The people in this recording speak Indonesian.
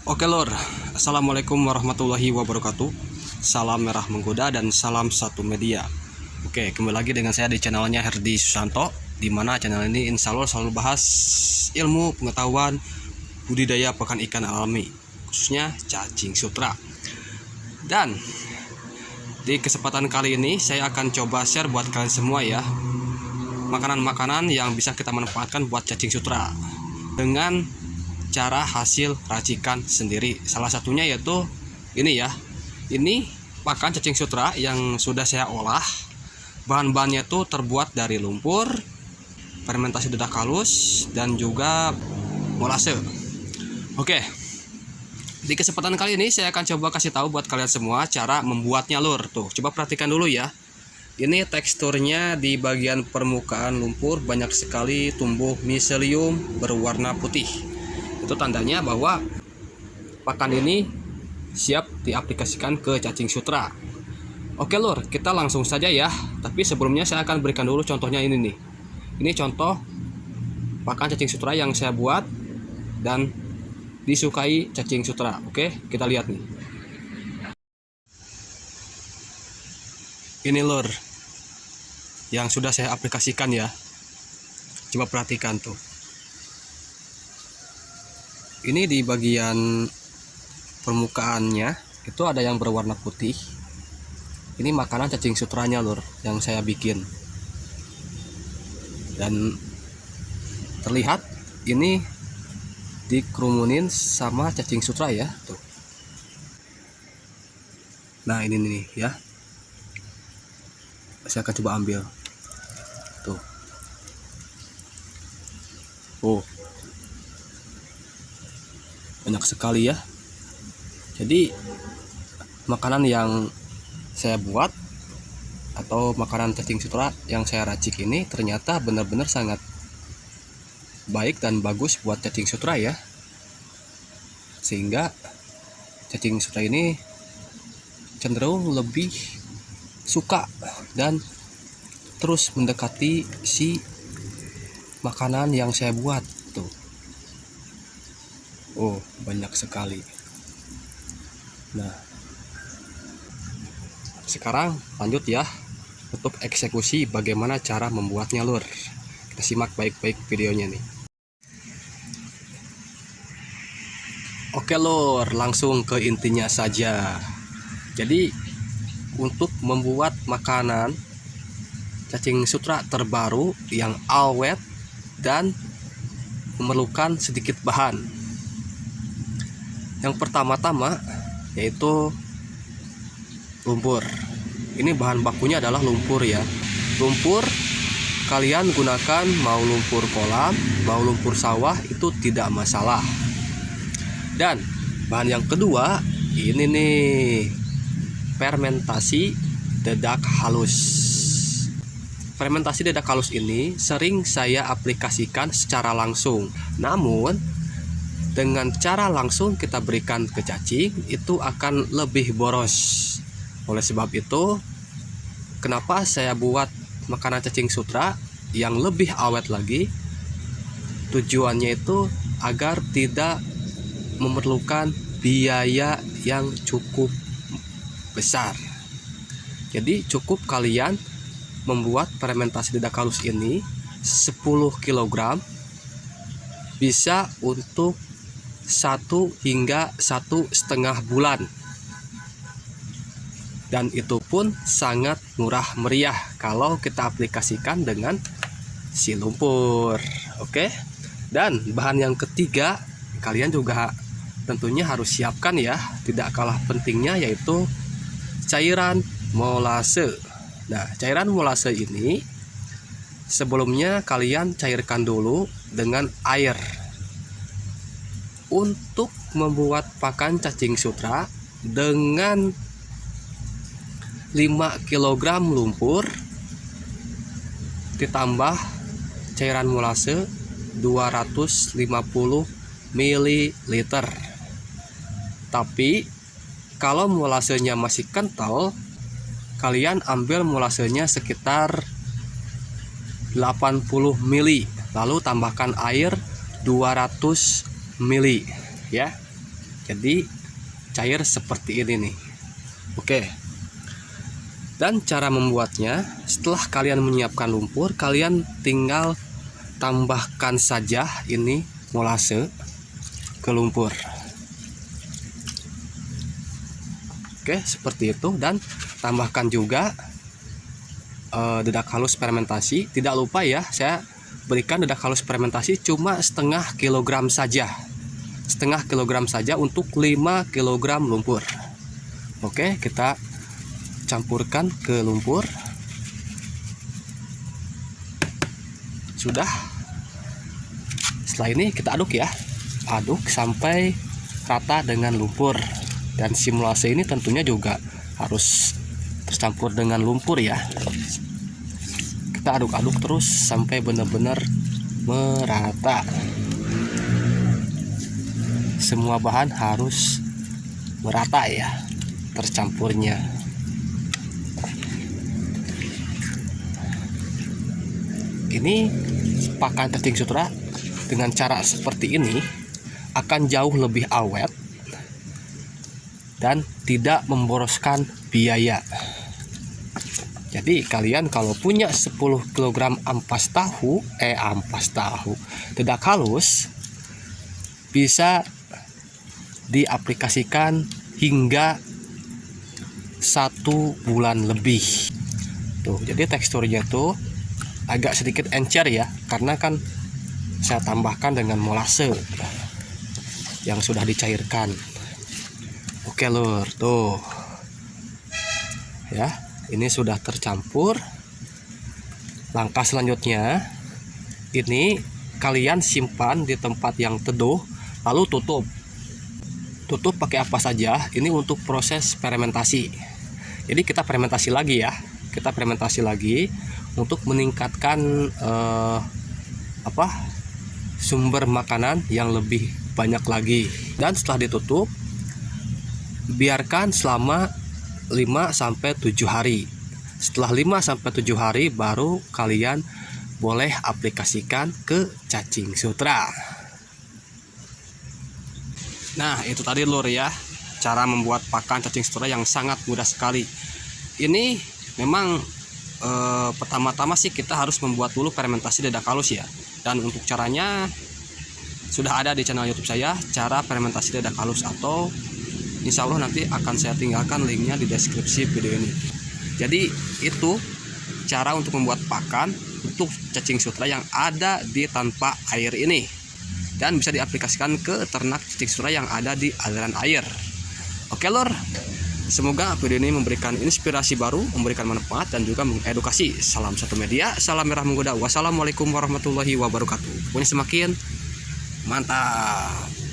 Oke lor, assalamualaikum warahmatullahi wabarakatuh. Salam merah menggoda dan salam satu media. Oke, kembali lagi dengan saya di channelnya Herdi Susanto, di mana channel ini insya Allah selalu bahas ilmu pengetahuan budidaya pakan ikan alami, khususnya cacing sutra. Dan di kesempatan kali ini saya akan coba share buat kalian semua ya, makanan-makanan yang bisa kita manfaatkan buat cacing sutra dengan cara hasil racikan sendiri. Salah satunya yaitu ini ya. Ini pakan cacing sutra yang sudah saya olah. Bahan-bahannya itu terbuat dari lumpur, fermentasi dedak halus, dan juga molase. Oke. Di kesempatan kali ini saya akan coba kasih tahu buat kalian semua cara membuatnya lur. Tuh, coba perhatikan dulu ya. Ini teksturnya di bagian permukaan lumpur banyak sekali tumbuh miselium berwarna putih. Itu tandanya bahwa pakan ini siap diaplikasikan ke cacing sutra. Oke lur, kita langsung saja ya. Tapi sebelumnya saya akan berikan dulu contohnya ini nih. Ini contoh pakan cacing sutra yang saya buat dan disukai cacing sutra. Oke, kita lihat nih. Ini lur yang sudah saya aplikasikan ya. Coba perhatikan tuh. Ini di bagian permukaannya itu ada yang berwarna putih. Ini makanan cacing sutranya lur yang saya bikin. Dan terlihat ini dikerumunin sama cacing sutra ya tuh. Nah, ini nih ya. Saya akan coba ambil. Tuh. Oh. Banyak sekali ya. Jadi makanan yang saya buat atau makanan cacing sutra yang saya racik ini ternyata benar-benar sangat baik dan bagus buat cacing sutra ya. Sehingga cacing sutra ini cenderung lebih suka dan terus mendekati si makanan yang saya buat tuh. Oh, banyak sekali. Nah, sekarang lanjut ya untuk eksekusi bagaimana cara membuatnya lur. Kita simak baik-baik videonya nih. Oke lur, langsung ke intinya saja. Jadi untuk membuat makanan cacing sutra terbaru yang awet dan memerlukan sedikit bahan. Yang pertama-tama yaitu lumpur. Ini bahan bakunya adalah lumpur ya. Lumpur kalian gunakan mau lumpur kolam, mau lumpur sawah itu tidak masalah. Dan bahan yang kedua ini nih, fermentasi dedak halus. Fermentasi dedak halus ini sering saya aplikasikan secara langsung. Namun dengan cara langsung kita berikan ke cacing itu akan lebih boros. Oleh sebab itu, kenapa saya buat makanan cacing sutra yang lebih awet lagi? Tujuannya itu agar tidak memerlukan biaya yang cukup besar. Jadi cukup kalian membuat fermentasi dedak halus ini 10 kg bisa untuk 1 hingga 1,5 bulan. Dan itu pun sangat murah meriah kalau kita aplikasikan dengan si lumpur. Oke. Dan bahan yang ketiga kalian juga tentunya harus siapkan ya, tidak kalah pentingnya yaitu cairan molase. Nah, cairan molase ini sebelumnya kalian cairkan dulu dengan air. Untuk membuat pakan cacing sutra dengan 5 kg lumpur ditambah cairan molase 250 ml. Tapi kalau molasenya masih kental, kalian ambil molasenya sekitar 80 ml, lalu tambahkan air 200 ml ya. jadi cair seperti ini nih. Oke. Dan cara membuatnya, setelah kalian menyiapkan lumpur, kalian tinggal tambahkan saja ini molase ke lumpur. Oke, seperti itu. Dan tambahkan juga dedak halus fermentasi. Tidak lupa ya, saya berikan dedak halus fermentasi cuma setengah kilogram saja. Setengah kilogram saja untuk 5 kilogram lumpur. Oke, kita campurkan ke lumpur. Sudah. Setelah ini kita aduk ya. Aduk sampai rata dengan lumpur. Dan si molase ini tentunya juga harus tercampur dengan lumpur ya. Kita aduk-aduk terus sampai benar-benar merata. Semua bahan harus merata ya tercampurnya. Ini pakan cacing sutra dengan cara seperti ini akan jauh lebih awet dan tidak memboroskan biaya. Jadi kalian kalau punya 10 kg ampas tahu dedak halus, bisa diaplikasikan hingga 1 bulan lebih. Tuh, jadi teksturnya tuh agak sedikit encer ya, karena kan saya tambahkan dengan molase yang sudah dicairkan. Oke lur, tuh ya, ini sudah tercampur. Langkah selanjutnya, ini kalian simpan di tempat yang teduh, lalu tutup pakai apa saja. Ini untuk proses fermentasi. Jadi kita fermentasi lagi ya, kita fermentasi lagi untuk meningkatkan sumber makanan yang lebih banyak lagi. Dan setelah ditutup, biarkan selama 5-7 hari. Setelah 5-7 hari baru kalian boleh aplikasikan ke cacing sutra. Nah, itu tadi lur ya, cara membuat pakan cacing sutra yang sangat mudah sekali. Ini memang pertama-tama sih kita harus membuat dulu fermentasi dedak halus ya. Dan untuk caranya sudah ada di channel YouTube saya, cara fermentasi dedak halus, atau insya Allah nanti akan saya tinggalkan linknya di deskripsi video ini. Jadi itu cara untuk membuat pakan untuk cacing sutra yang ada di tanpa air ini, dan bisa diaplikasikan ke ternak cacing sutra yang ada di aliran air. Oke lor, semoga video ini memberikan inspirasi baru, memberikan manfaat, dan juga mengedukasi. Salam satu media, salam merah menggoda. Wassalamualaikum warahmatullahi wabarakatuh. Pokoknya semakin mantap.